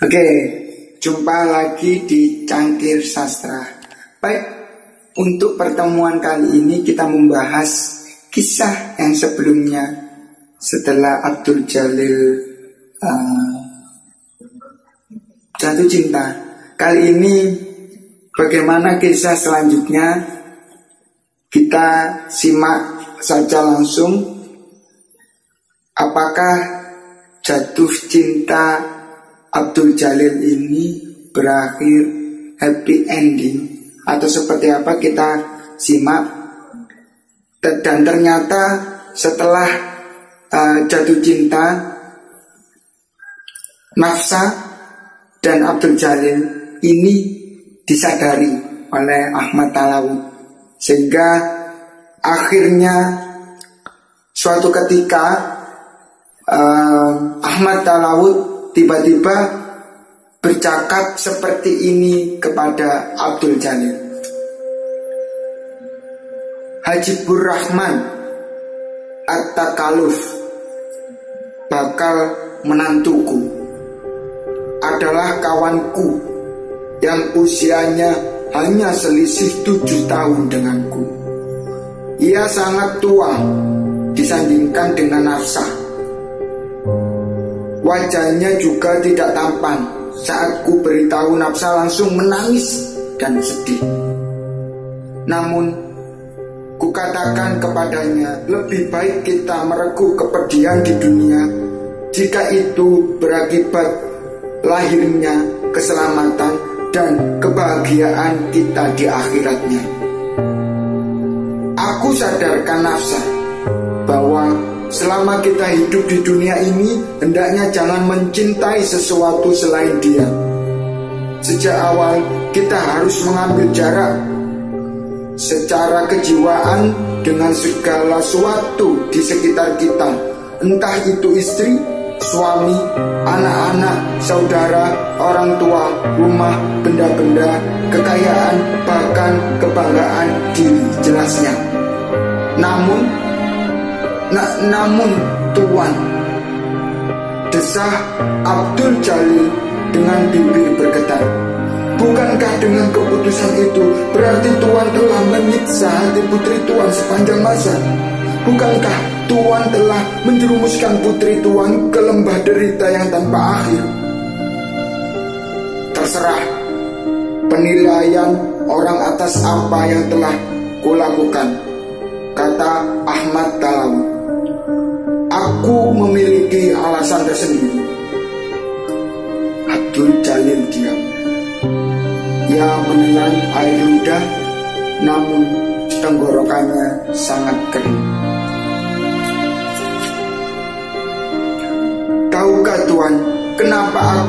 Oke, jumpa lagi di Cangkir Sastra. Baik, untuk pertemuan kali ini kita membahas kisah yang sebelumnya setelah Abdul Jalil jatuh cinta. Kali ini bagaimana kisah selanjutnya? Kita simak saja langsung. Apakah jatuh cinta Abdul Jalil ini berakhir happy ending atau seperti apa, kita simak. Dan ternyata setelah jatuh cinta, Nafsa dan Abdul Jalil ini disadari oleh Ahmad Talaut, sehingga akhirnya suatu ketika Ahmad Talaut tiba-tiba bercakap seperti ini kepada Abdul Jalil. Hajibur Rahman At-Takaluf, bakal menantuku, adalah kawanku yang usianya hanya selisih 7 tahun denganku. Ia sangat tua disandingkan dengan Nafsa. Wajahnya juga tidak tampan. Saat ku beritahu, Nafsa langsung menangis dan sedih. Namun ku katakan kepadanya, lebih baik kita mereguk kepedihan di dunia jika itu berakibat lahirnya keselamatan dan kebahagiaan kita di akhiratnya. Aku sadarkan Nafsa bahwa selama kita hidup di dunia ini, hendaknya jangan mencintai sesuatu selain Dia. Sejak awal kita harus mengambil jarak secara kejiwaan dengan segala sesuatu di sekitar kita, entah itu istri, suami, anak-anak, saudara, orang tua, rumah, benda-benda, kekayaan, bahkan kebanggaan diri jelasnya. Namun Tuan, desah Abdul Jalil dengan bibir bergetar, bukankah dengan keputusan itu berarti Tuan telah menyiksa hati putri Tuan sepanjang masa? Bukankah Tuan telah menjerumuskan putri Tuan ke lembah derita yang tanpa akhir? Terserah penilaian orang atas apa yang telah kulakukan, kata Ahmad Talaut. Aku memiliki alasan tersendiri. Abdul Jalil diam. Ia menelan air ludah, namun tenggorokannya sangat kering. Tahukah Tuan, kenapa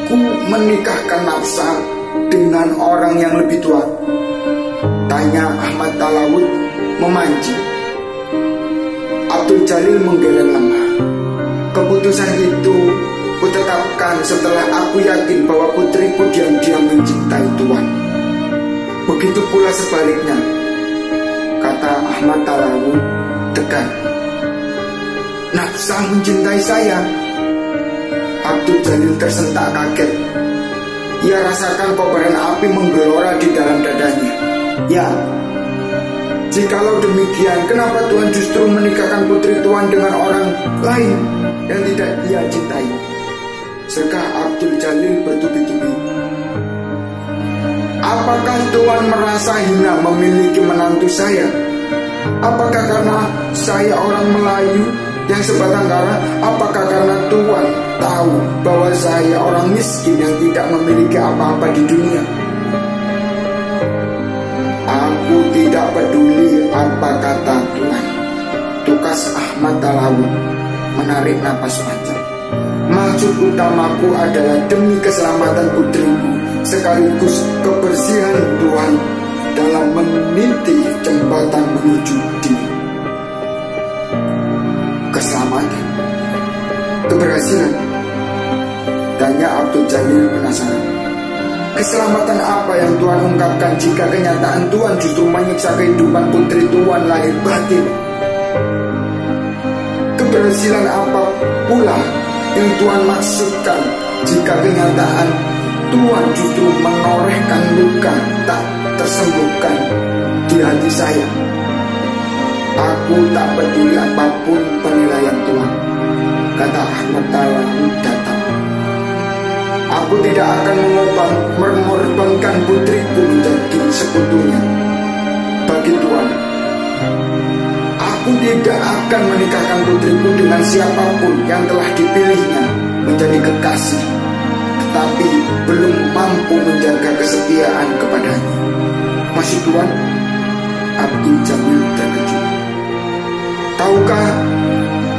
aku menikahkan Nafsa dengan orang yang lebih tua? Tanya Ahmad Talaut memancing. Abdul Jalil menggeleng lemah. Keputusan itu kutetapkan setelah aku yakin bahwa putriku diam-diam mencintai Tuan. Begitu pula sebaliknya, kata Ahmad Talaut tegar. Nafsa mencintai saya. Abdul Jalil tersentak kaget. Ia rasakan kobaran api menggelora di dalam dadanya. Ya, jikalau demikian, kenapa Tuan justru menikahkan putri Tuan dengan orang lain yang tidak ia cintai? Serkah Abdul Jalil bertubi-tubi. Apakah Tuan merasa hina memiliki menantu saya? Apakah karena saya orang Melayu yang sebatang kara? Apakah karena Tuan tahu bahwa saya orang miskin yang tidak memiliki apa-apa di dunia? Aku tidak peduli apa kata Tuhan, tukas Ahmad Talaut menarik napas panjang. Maksud utamaku adalah demi keselamatan putriku, sekaligus kebersihan Tuhan dalam meniti jembatan menuju diri. Keselamatan, keberhasilan, tanya Abdul Jalil penasaran. Keselamatan apa yang Tuhan ungkapkan jika kenyataan Tuhan justru menyiksa kehidupan putri Tuhan lahir batin? Keberhasilan apa pula yang Tuhan maksudkan jika kenyataan Tuhan justru menorehkan luka tak tersembuhkan di hati saya. Aku tak peduli apapun penilaian Tuhan, kata Ahmad Talawi datang. Aku tidak akan mengorbankan putriku menjadi sekutunya bagi Tuhan. Aku tidak akan menikahkan putriku dengan siapapun yang telah dipilihnya menjadi kekasih, tetapi belum mampu menjaga kesetiaan kepadanya. Masih Tuhan? Abdul Jalil terkejut. Tahukah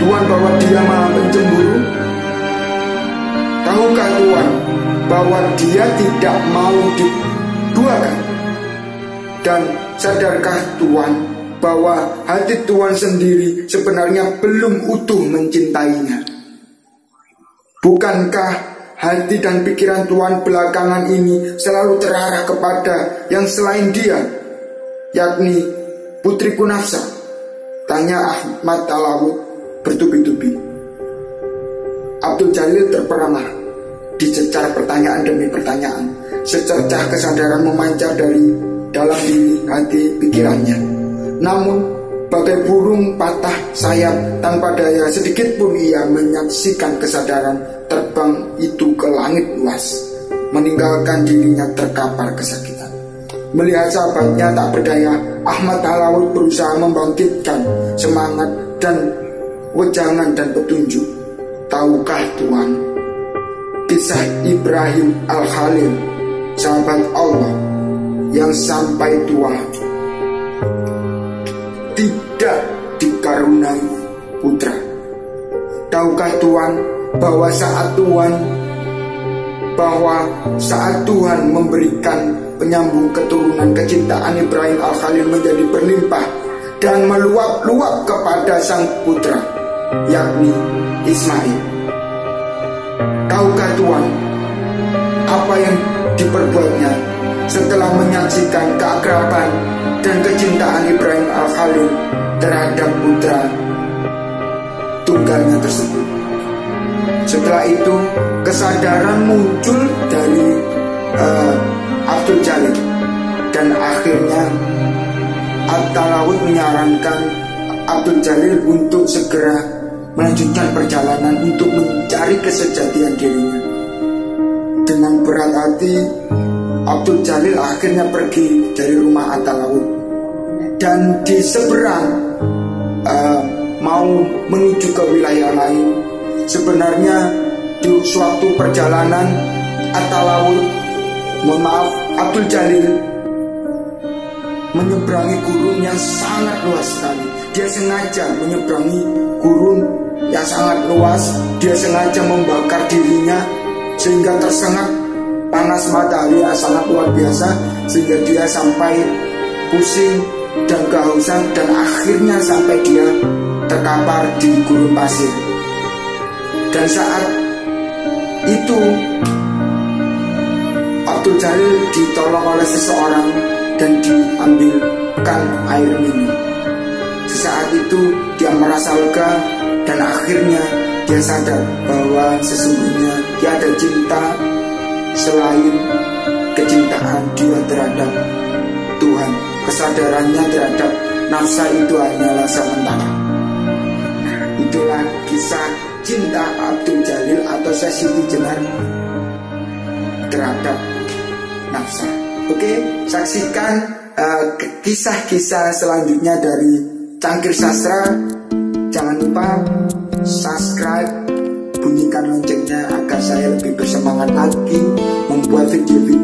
Tuhan bahwa dia maha pencemburu? Tahukah Tuhan bahwa dia tidak mau diduakan? Dan sadarkah Tuhan bahwa hati Tuhan sendiri sebenarnya belum utuh mencintainya? Bukankah hati dan pikiran Tuhan belakangan ini selalu terarah kepada yang selain dia, yakni putriku Nafsa? Tanya Ahmad Talawi bertubi-tubi. Abdul Jalil terperangah, dicecar pertanyaan demi pertanyaan. Secercah kesadaran memancar dari dalam diri hati pikirannya. Namun bagai burung patah sayap, tanpa daya sedikit pun ia menyaksikan kesadaran terbang itu ke langit luas, meninggalkan dirinya terkapar kesakitan. Melihat sahabatnya tak berdaya, Ahmad Talawi berusaha membangkitkan semangat dan wejangan dan petunjuk. Tahukah Tuhan kisah Ibrahim Al-Khalil, sahabat Allah yang sampai tua tidak dikaruniai putra? Tahukah Tuhan bahwa saat Tuhan memberikan penyambung keturunan, kecintaan Ibrahim Al-Khalil menjadi berlimpah dan meluap-luap kepada sang putra, yakni Ismail. Tahukah Tuhan apa yang diperbuatnya setelah menyaksikan keakraban dan kecintaan Ibrahim Al-Khalil terhadap putra tunggalnya tersebut? Setelah itu kesadaran muncul dari Abdul Jalil, dan akhirnya At-Talawi menyarankan Abdul Jalil untuk segera melanjutkan perjalanan untuk mencari kesejatian dirinya. Dengan berat hati, Abdul Jalil akhirnya pergi dari rumah At-Talawi, dan di seberang mau menuju ke wilayah lain. Sebenarnya di suatu perjalanan Abdul Jalil menyeberangi gurun yang sangat luas sekali. Dia sengaja menyeberangi gurun yang sangat luas. Dia sengaja membakar dirinya sehingga tersengat panas matahari yang sangat luar biasa, sehingga dia sampai pusing dan kehausan, dan akhirnya sampai dia terkapar di gurun pasir. Dan saat itu Abdul Jalil ditolong oleh seseorang dan diambilkan air minum. Sesaat itu dia merasa lega, dan akhirnya dia sadar bahwa sesungguhnya tiada cinta selain kecintaan dia terhadap Tuhan. Kesadarannya terhadap nafsa itu hanyalah sementara. Itulah kisah cinta Abdul Jalil atau Siti Jenar terhadap nafsa. Oke, saksikan kisah-kisah selanjutnya dari Cangkir Sastra. Jangan lupa subscribe, bunyikan loncengnya agar saya lebih bersemangat lagi membuat video-video